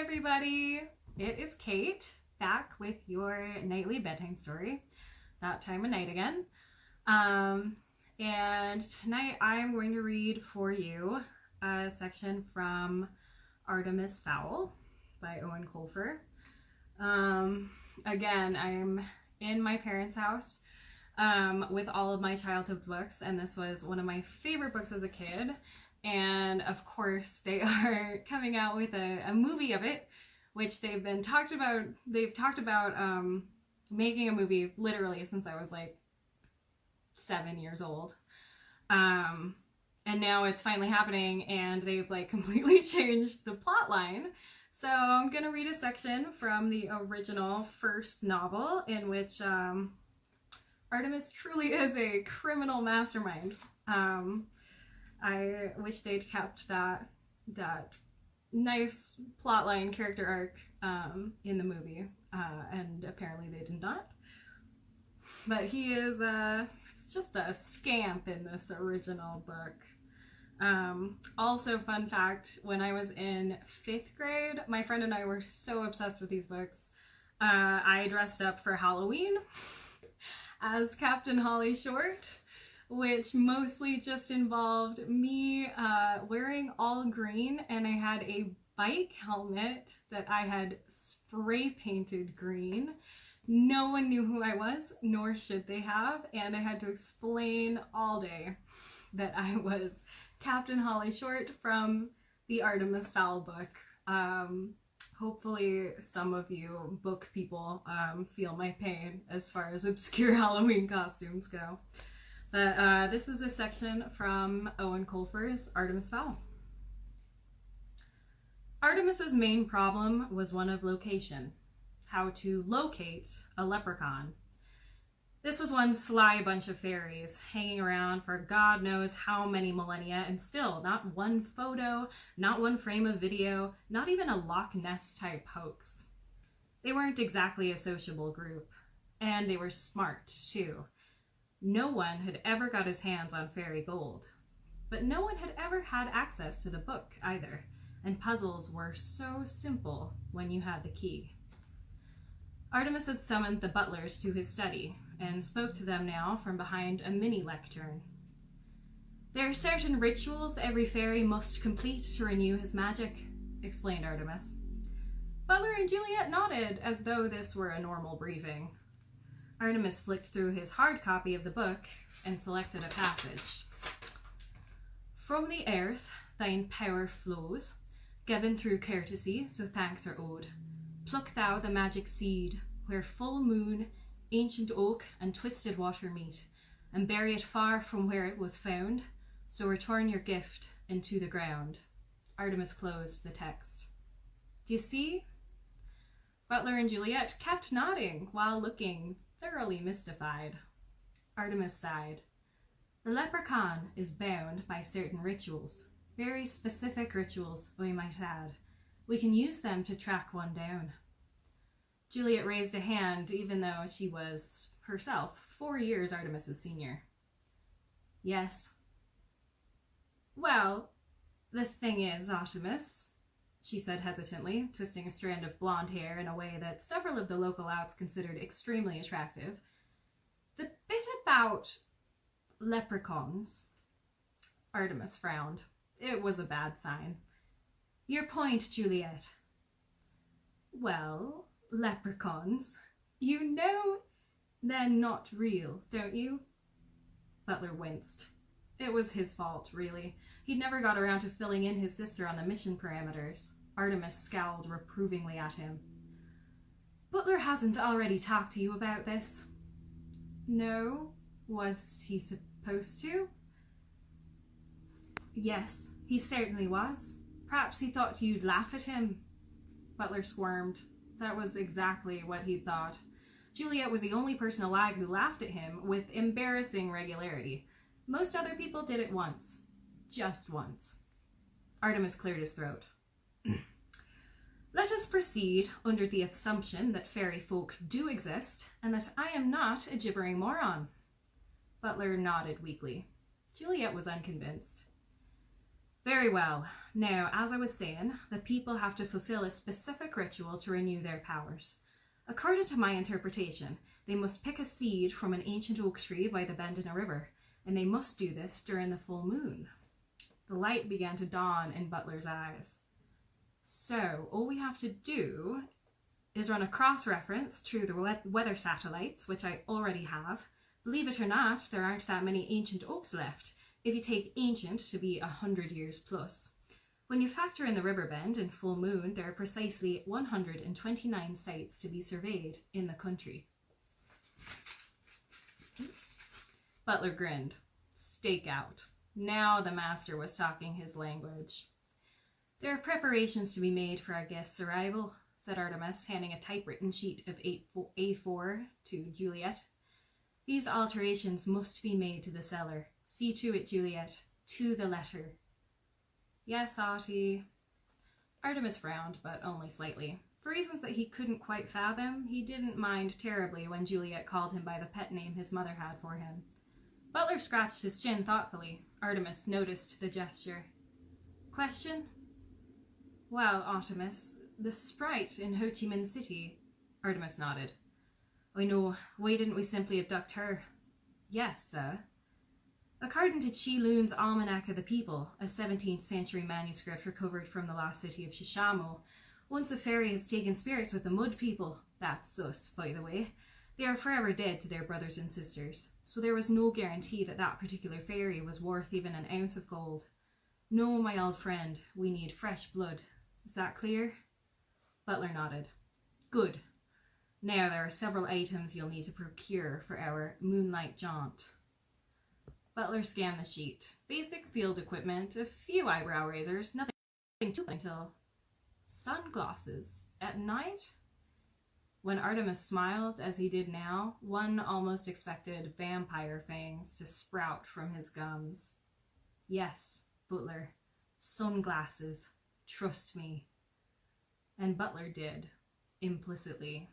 everybody, it is Kate back with your nightly bedtime story, that time of night again. And tonight I'm going to read for you a section from ARTEMIS FOWL by Owen Colfer. Again, I'm in my parents' house with all of my childhood books, and this was one of my favorite books as a kid. And of course they are coming out with a movie of it, which they've talked about making a movie literally since I was like 7 years old. And now it's finally happening, and they've like completely changed the plot line. So I'm gonna read a section from the original first novel in which ARTEMIS truly is a criminal mastermind. I wish they'd kept that nice plotline character arc in the movie, and apparently they did not. But he is it's just a scamp in this original book. Also, fun fact, when I was in 5th grade, my friend and I were so obsessed with these books. I dressed up for Halloween as Captain Holly Short, which mostly just involved me wearing all green, and I had a bike helmet that I had spray painted green. No one knew who I was, nor should they have, and I had to explain all day that I was Captain Holly Short from the ARTEMIS FOWL book. Hopefully some of you book people feel my pain as far as obscure Halloween costumes go. But this is a section from Owen Colfer's ARTEMIS FOWL. Artemis's main problem was one of location. How to locate a leprechaun. This was one sly bunch of fairies hanging around for God knows how many millennia, and still not one photo, not one frame of video, not even a Loch Ness type hoax. They weren't exactly a sociable group, and they were smart too. No one had ever got his hands on fairy gold, but no one had ever had access to the book either, and puzzles were so simple when you had the key. ARTEMIS had summoned the butlers to his study and spoke to them now from behind a mini lectern. There are certain rituals every fairy must complete to renew his magic, explained ARTEMIS. Butler and Juliet nodded as though this were a normal briefing. ARTEMIS flicked through his hard copy of the book and selected a passage. From the earth thine power flows, given through courtesy, so thanks are owed. Pluck thou the magic seed, where full moon, ancient oak, and twisted water meet, and bury it far from where it was found, so return your gift into the ground. ARTEMIS closed the text. Do you see? Butler and Juliet kept nodding while looking thoroughly mystified. ARTEMIS sighed. The leprechaun is bound by certain rituals, very specific rituals, we might add. We can use them to track one down. Juliet raised a hand, even though she was herself 4 years ARTEMIS's senior. Yes. Well, the thing is, ARTEMIS, she said hesitantly, twisting a strand of blonde hair in a way that several of the local outs considered extremely attractive. The bit about leprechauns. ARTEMIS frowned. It was a bad sign. Your point, Juliet. Well, leprechauns. You know they're not real, don't you? Butler winced. It was his fault, really. He'd never got around to filling in his sister on the mission parameters. ARTEMIS scowled reprovingly at him. Butler hasn't already talked to you about this? No. Was he supposed to? Yes, he certainly was. Perhaps he thought you'd laugh at him. Butler squirmed. That was exactly what he'd thought. Juliet was the only person alive who laughed at him with embarrassing regularity. Most other people did it once. Just once. ARTEMIS cleared his throat. Let us proceed under the assumption that fairy folk do exist, and that I am not a gibbering moron. Butler nodded weakly. Juliet was unconvinced. Very well. Now, as I was saying, the people have to fulfill a specific ritual to renew their powers. According to my interpretation, they must pick a seed from an ancient oak tree by the bend in a river, and they must do this during the full moon. The light began to dawn in Butler's eyes. So, all we have to do is run a cross-reference through the weather satellites, which I already have. Believe it or not, there aren't that many ancient oaks left, if you take ancient to be 100 years plus. When you factor in the river bend and full moon, there are precisely 129 sites to be surveyed in the country. Butler grinned. Stake out. Now the master was talking his language. There are preparations to be made for our guest's arrival, said Artemis, handing a typewritten sheet of A4 to Juliet. These alterations must be made to the cellar. See to it, Juliet, to the letter. Yes, Artie. Artemis frowned, but only slightly. For reasons that he couldn't quite fathom, he didn't mind terribly when Juliet called him by the pet name his mother had for him. Butler scratched his chin thoughtfully. Artemis noticed the gesture. Question? Well, Artemis, the sprite in Ho Chi Minh City. Artemis nodded. I know. Why didn't we simply abduct her? Yes, sir. According to Chi Lun's Almanac of the People, a 17th century manuscript recovered from the lost city of Shishamo, once a fairy has taken spirits with the mud people, that's us, by the way, they are forever dead to their brothers and sisters, so there was no guarantee that that particular fairy was worth even an ounce of gold. No, my old friend, we need fresh blood. Is that clear? Butler nodded. Good. Now there are several items you'll need to procure for our moonlight jaunt. Butler scanned the sheet. Basic field equipment, a few eyebrow razors, nothing too until sunglasses at night? When Artemis smiled, as he did now, one almost expected vampire fangs to sprout from his gums. Yes, Butler, sunglasses. Trust me. And Butler did, implicitly.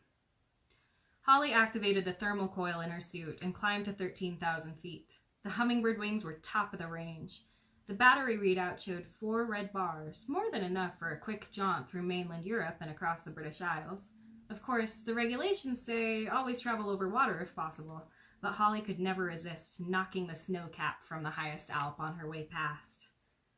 Holly activated the thermal coil in her suit and climbed to 13,000 feet. The hummingbird wings were top of the range. The battery readout showed 4 red bars, more than enough for a quick jaunt through mainland Europe and across the British Isles. Of course, the regulations say always travel over water if possible, but Holly could never resist knocking the snow cap from the highest Alp on her way past.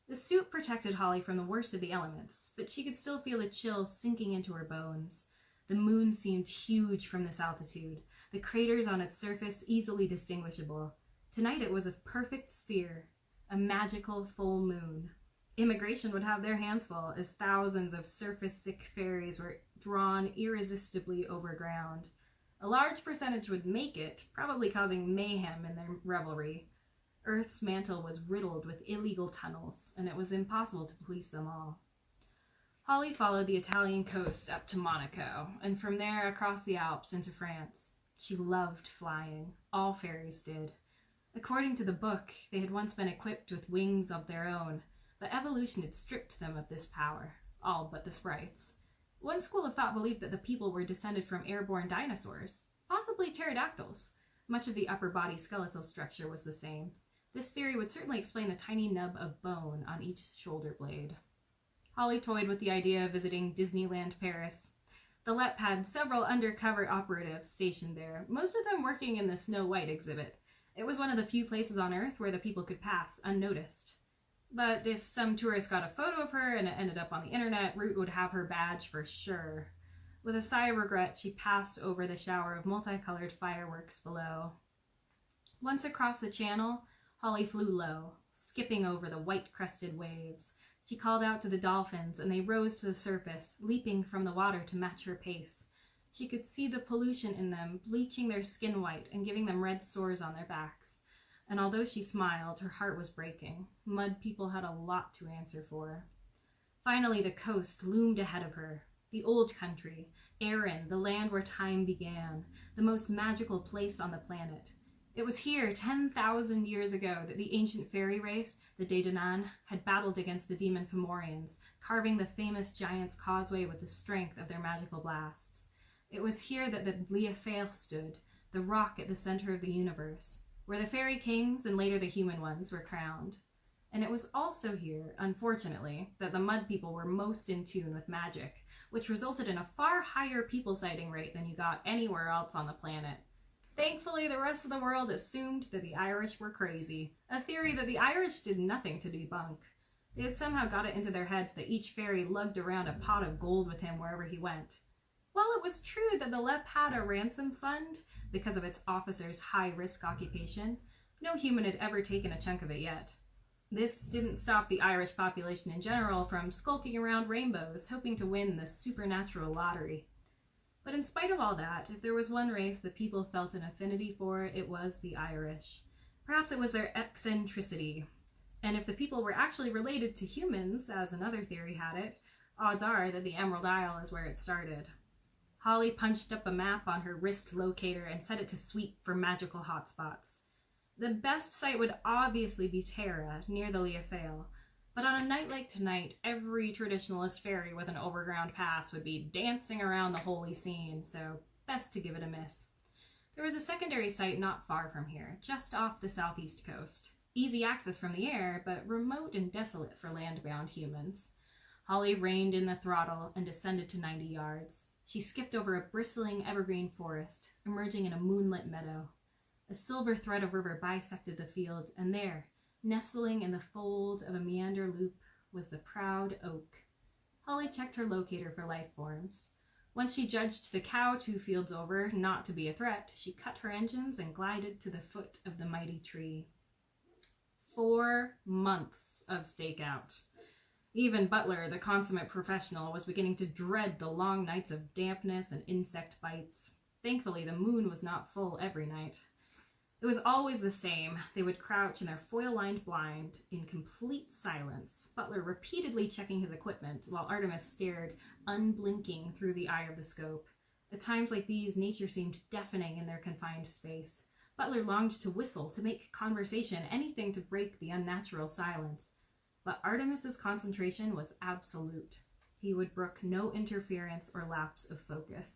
The suit protected Holly from the worst of the elements, but she could still feel a chill sinking into her bones. The moon seemed huge from this altitude, the craters on its surface easily distinguishable. Tonight it was a perfect sphere, a magical full moon. Immigration would have their hands full as thousands of surface-sick fairies were drawn irresistibly overground. A large percentage would make it, probably causing mayhem in their revelry. Earth's mantle was riddled with illegal tunnels, and it was impossible to police them all. Holly followed the Italian coast up to Monaco, and from there across the Alps into France. She loved flying. All fairies did. According to the book, they had once been equipped with wings of their own, but evolution had stripped them of this power, all but the sprites. One school of thought believed that the people were descended from airborne dinosaurs, possibly pterodactyls. Much of the upper body skeletal structure was the same. This theory would certainly explain the tiny nub of bone on each shoulder blade. Holly toyed with the idea of visiting Disneyland Paris. The LEP had several undercover operatives stationed there, most of them working in the Snow White exhibit. It was one of the few places on Earth where the people could pass unnoticed. But if some tourist got a photo of her and it ended up on the internet, Root would have her badge for sure. With a sigh of regret, she passed over the shower of multicolored fireworks below. Once across the channel, Holly flew low, skipping over the white-crested waves. She called out to the dolphins, and they rose to the surface, leaping from the water to match her pace. She could see the pollution in them, bleaching their skin white and giving them red sores on their backs. And although she smiled, her heart was breaking. Mud people had a lot to answer for. Finally, the coast loomed ahead of her. The old country, Erin, the land where time began, the most magical place on the planet. It was here, 10,000 years ago, that the ancient fairy race, the Dedanan, had battled against the demon Fomorians, carving the famous giant's causeway with the strength of their magical blasts. It was here that the FOWL stood, the rock at the center of the universe, where the fairy kings and later the human ones were crowned. And it was also here, unfortunately, that the mud people were most in tune with magic, which resulted in a far higher people sighting rate than you got anywhere else on the planet. Thankfully, the rest of the world assumed that the Irish were crazy, a theory that the Irish did nothing to debunk. They had somehow got it into their heads that each fairy lugged around a pot of gold with him wherever he went. While it was true that the LEP had a ransom fund because of its officers' high-risk occupation, no human had ever taken a chunk of it yet. This didn't stop the Irish population in general from skulking around rainbows, hoping to win the supernatural lottery. But in spite of all that, if there was one race that people felt an affinity for, it was the Irish. Perhaps it was their eccentricity. And if the people were actually related to humans, as another theory had it, odds are that the Emerald Isle is where it started. Holly punched up a map on her wrist locator and set it to sweep for magical hotspots. The best site would obviously be Tara, near the FOWL, but on a night like tonight, every traditionalist fairy with an overground pass would be dancing around the holy scene, so best to give it a miss. There was a secondary site not far from here, just off the southeast coast. Easy access from the air, but remote and desolate for land-bound humans. Holly reined in the throttle and descended to 90 yards. She skipped over a bristling evergreen forest, emerging in a moonlit meadow. A silver thread of river bisected the field, and there, nestling in the fold of a meander loop, was the proud oak. Holly checked her locator for life forms. Once she judged the cow 2 fields over not to be a threat, she cut her engines and glided to the foot of the mighty tree. 4 months of stakeout. Even Butler, the consummate professional, was beginning to dread the long nights of dampness and insect bites. Thankfully, the moon was not full every night. It was always the same. They would crouch in their foil-lined blind in complete silence, Butler repeatedly checking his equipment while Artemis stared, unblinking, through the eye of the scope. At times like these, nature seemed deafening in their confined space. Butler longed to whistle, to make conversation, anything to break the unnatural silence. But Artemis's concentration was absolute. He would brook no interference or lapse of focus.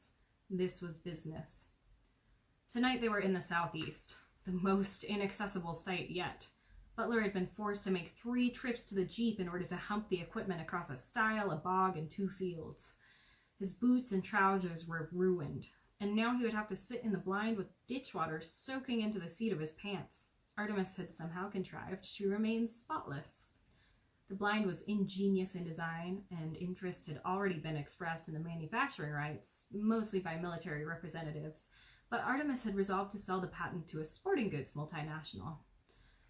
This was business. Tonight they were in the southeast, the most inaccessible site yet. Butler had been forced to make 3 trips to the Jeep in order to hump the equipment across a stile, a bog, and 2 fields. His boots and trousers were ruined, and now he would have to sit in the blind with ditch water soaking into the seat of his pants. Artemis had somehow contrived to remain spotless. The blind was ingenious in design, and interest had already been expressed in the manufacturing rights, mostly by military representatives, but Artemis had resolved to sell the patent to a sporting goods multinational.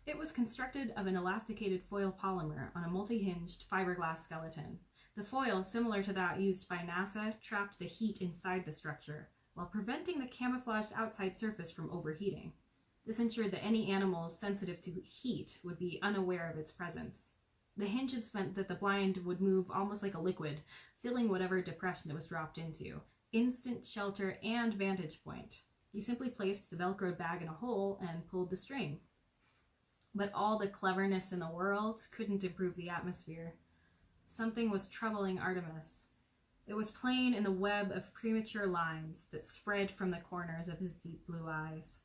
It was constructed of an elasticated foil polymer on a multi-hinged fiberglass skeleton. The foil, similar to that used by NASA, trapped the heat inside the structure, while preventing the camouflaged outside surface from overheating. This ensured that any animals sensitive to heat would be unaware of its presence. The hinges meant that the blind would move almost like a liquid, filling whatever depression it was dropped into. Instant shelter and vantage point. You simply placed the Velcroed bag in a hole and pulled the string. But all the cleverness in the world couldn't improve the atmosphere. Something was troubling Artemis. It was plain in the web of premature lines that spread from the corners of his deep blue eyes.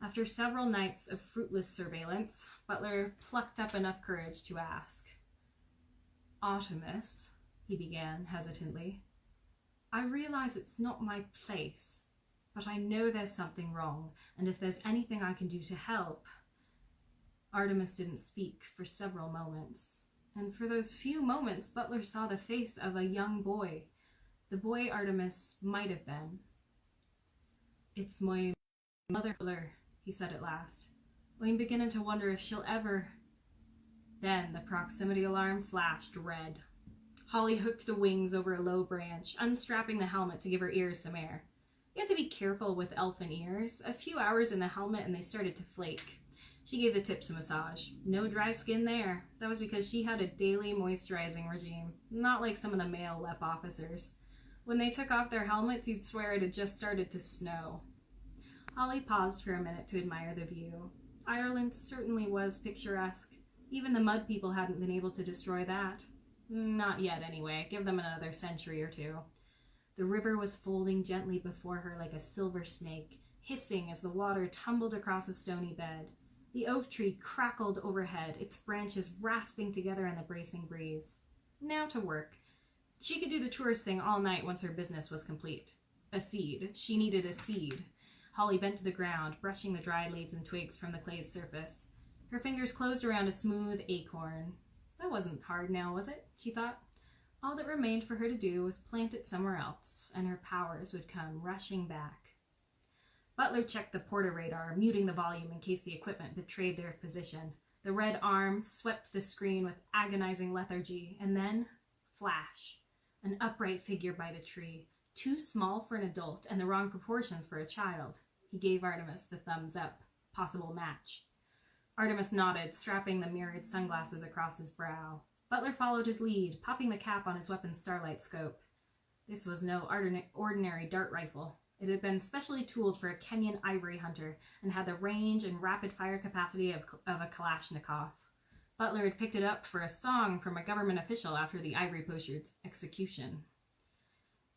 After several nights of fruitless surveillance, Butler plucked up enough courage to ask. "Artemis," he began hesitantly, "I realize it's not my place, but I know there's something wrong, and if there's anything I can do to help." Artemis didn't speak for several moments, and for those few moments Butler saw the face of a young boy, the boy Artemis might have been. "It's my mother, Butler," he said at last. "I'm beginning to wonder if she'll ever—" Then the proximity alarm flashed red. Holly hooked the wings over a low branch, unstrapping the helmet to give her ears some air. You had to be careful with elfin ears. A few hours in the helmet and they started to flake. She gave the tips a massage. No dry skin there. That was because she had a daily moisturizing regime, not like some of the male LEP officers. When they took off their helmets, you'd swear it had just started to snow. Holly paused for a minute to admire the view. Ireland certainly was picturesque. Even the mud people hadn't been able to destroy that. Not yet, anyway. Give them another century or 2. The river was folding gently before her like a silver snake, hissing as the water tumbled across a stony bed. The oak tree crackled overhead, its branches rasping together in the bracing breeze. Now to work. She could do the tourist thing all night once her business was complete. A seed. She needed a seed. Holly bent to the ground, brushing the dried leaves and twigs from the clay's surface. Her fingers closed around a smooth acorn. That wasn't hard now, was it? She thought. All that remained for her to do was plant it somewhere else, and her powers would come rushing back. Butler checked the porter radar, muting the volume in case the equipment betrayed their position. The red arm swept the screen with agonizing lethargy, and then, flash. An upright figure by the tree, too small for an adult and the wrong proportions for a child. He gave Artemis the thumbs up. Possible match. Artemis nodded, strapping the mirrored sunglasses across his brow. Butler followed his lead, popping the cap on his weapon's starlight scope. This was no ordinary dart rifle. It had been specially tooled for a Kenyan ivory hunter and had the range and rapid-fire capacity of a Kalashnikov. Butler had picked it up for a song from a government official after the ivory poacher's execution.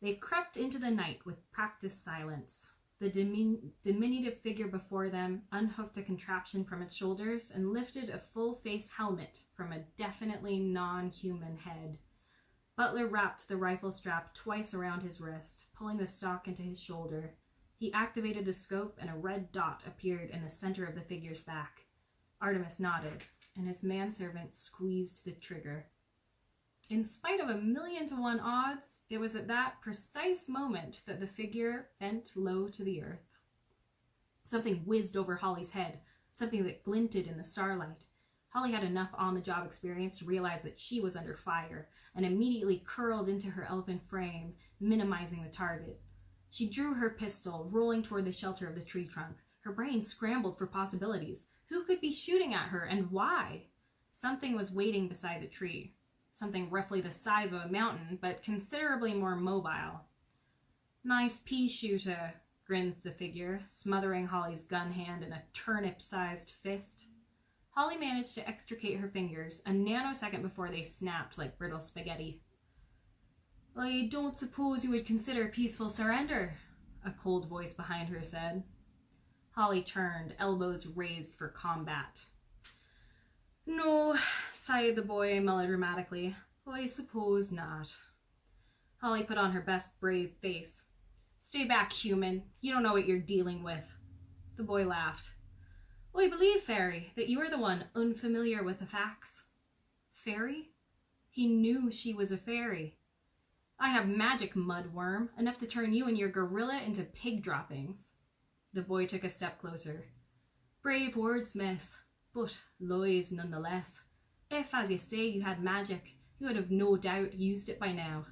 They crept into the night with practiced silence. The diminutive figure before them unhooked a contraption from its shoulders and lifted a full-face helmet from a definitely non-human head. Butler wrapped the rifle strap twice around his wrist, pulling the stock into his shoulder. He activated the scope, and a red dot appeared in the center of the figure's back. Artemis nodded, and his manservant squeezed the trigger. In spite of 1,000,000 to 1 odds, it was at that precise moment that the figure bent low to the earth. Something whizzed over Holly's head, something that glinted in the starlight. Holly had enough on-the-job experience to realize that she was under fire, and immediately curled into her elephant frame, minimizing the target. She drew her pistol, rolling toward the shelter of the tree trunk. Her brain scrambled for possibilities. Who could be shooting at her, and why? Something was waiting beside the tree. Something roughly the size of a mountain, but considerably more mobile. "Nice pea shooter," grinned the figure, smothering Holly's gun hand in a turnip-sized fist. Holly managed to extricate her fingers a nanosecond before they snapped like brittle spaghetti. "I don't suppose you would consider peaceful surrender," a cold voice behind her said. Holly turned, elbows raised for combat. "No," sighed the boy melodramatically. "I suppose not." Holly put on her best brave face. "Stay back, human. You don't know what you're dealing with." The boy laughed. "I believe, Fairy, that you are the one unfamiliar with the facts." Fairy? He knew she was a fairy. "I have magic, mudworm, enough to turn you and your gorilla into pig droppings." The boy took a step closer. "Brave words, miss, but lies nonetheless. If, as you say, you had magic, you would have no doubt used it by now.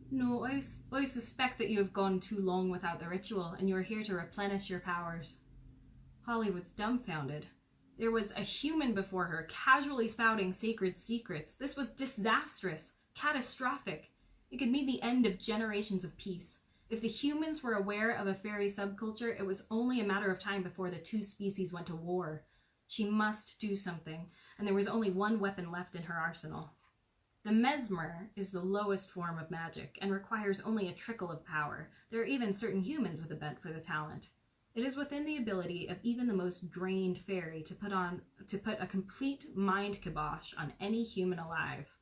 No, I suspect that you have gone too long without the ritual, and you are here to replenish your powers." Holly was dumbfounded. There was a human before her, casually spouting sacred secrets. This was disastrous, catastrophic. It could mean the end of generations of peace. If the humans were aware of a fairy subculture, it was only a matter of time before the two species went to war. She must do something, and there was only one weapon left in her arsenal. The mesmer is the lowest form of magic and requires only a trickle of power. There are even certain humans with a bent for the talent. It is within the ability of even the most drained fairy to put a complete mind kibosh on any human alive.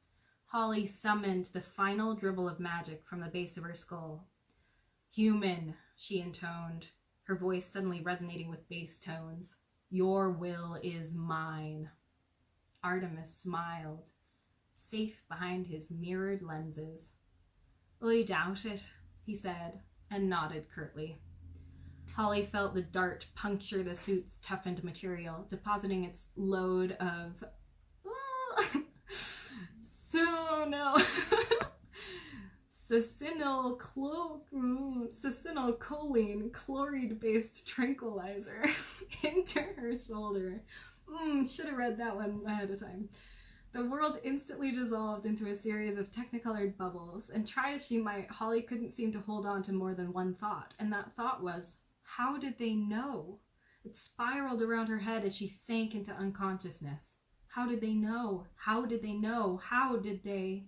Holly summoned the final dribble of magic from the base of her skull. "Human," she intoned, her voice suddenly resonating with bass tones. "Your will is mine." Artemis smiled, safe behind his mirrored lenses. "I doubt it," he said, and nodded curtly. Holly felt the dart puncture the suit's toughened material, depositing its load of succinylcholine chloride-based tranquilizer into her shoulder. Should have read that one ahead of time. The world instantly dissolved into a series of technicolored bubbles, and try as she might, Holly couldn't seem to hold on to more than one thought, and that thought was, how did they know? It spiraled around her head as she sank into unconsciousness. How did they know? How did they know? How did they?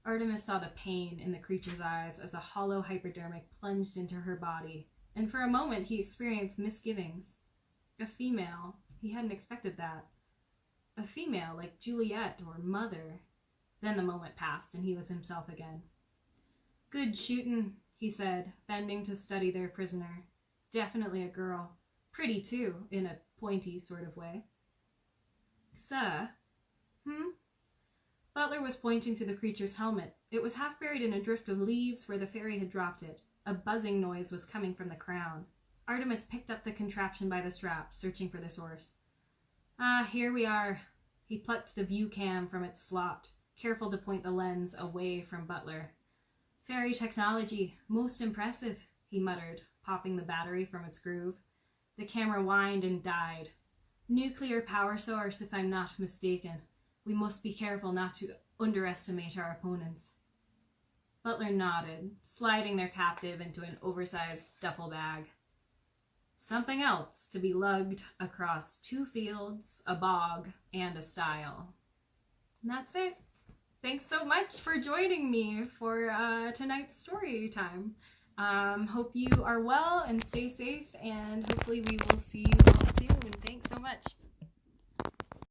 Artemis saw the pain in the creature's eyes as the hollow hypodermic plunged into her body, and for a moment he experienced misgivings. A female, He hadn't expected that. A female like Juliet or Mother. Then the moment passed, and he was himself again. "Good shootin'," he said, bending to study their prisoner. "Definitely a girl. Pretty, too, in a pointy sort of way." "Sir?" Butler was pointing to the creature's helmet. It was half buried in a drift of leaves where the fairy had dropped it. A buzzing noise was coming from the crown. Artemis picked up the contraption by the strap, searching for the source. "Ah, here we are." He plucked the view cam from its slot, careful to point the lens away from Butler. "Fairy technology, most impressive," he muttered, popping the battery from its groove. The camera whined and died. "Nuclear power source, if I'm not mistaken. We must be careful not to underestimate our opponents." Butler nodded, sliding their captive into an oversized duffel bag. Something else to be lugged across 2 fields, a bog, and a stile. And that's it. Thanks so much for joining me for tonight's story time. Hope you are well and stay safe, and hopefully we will see you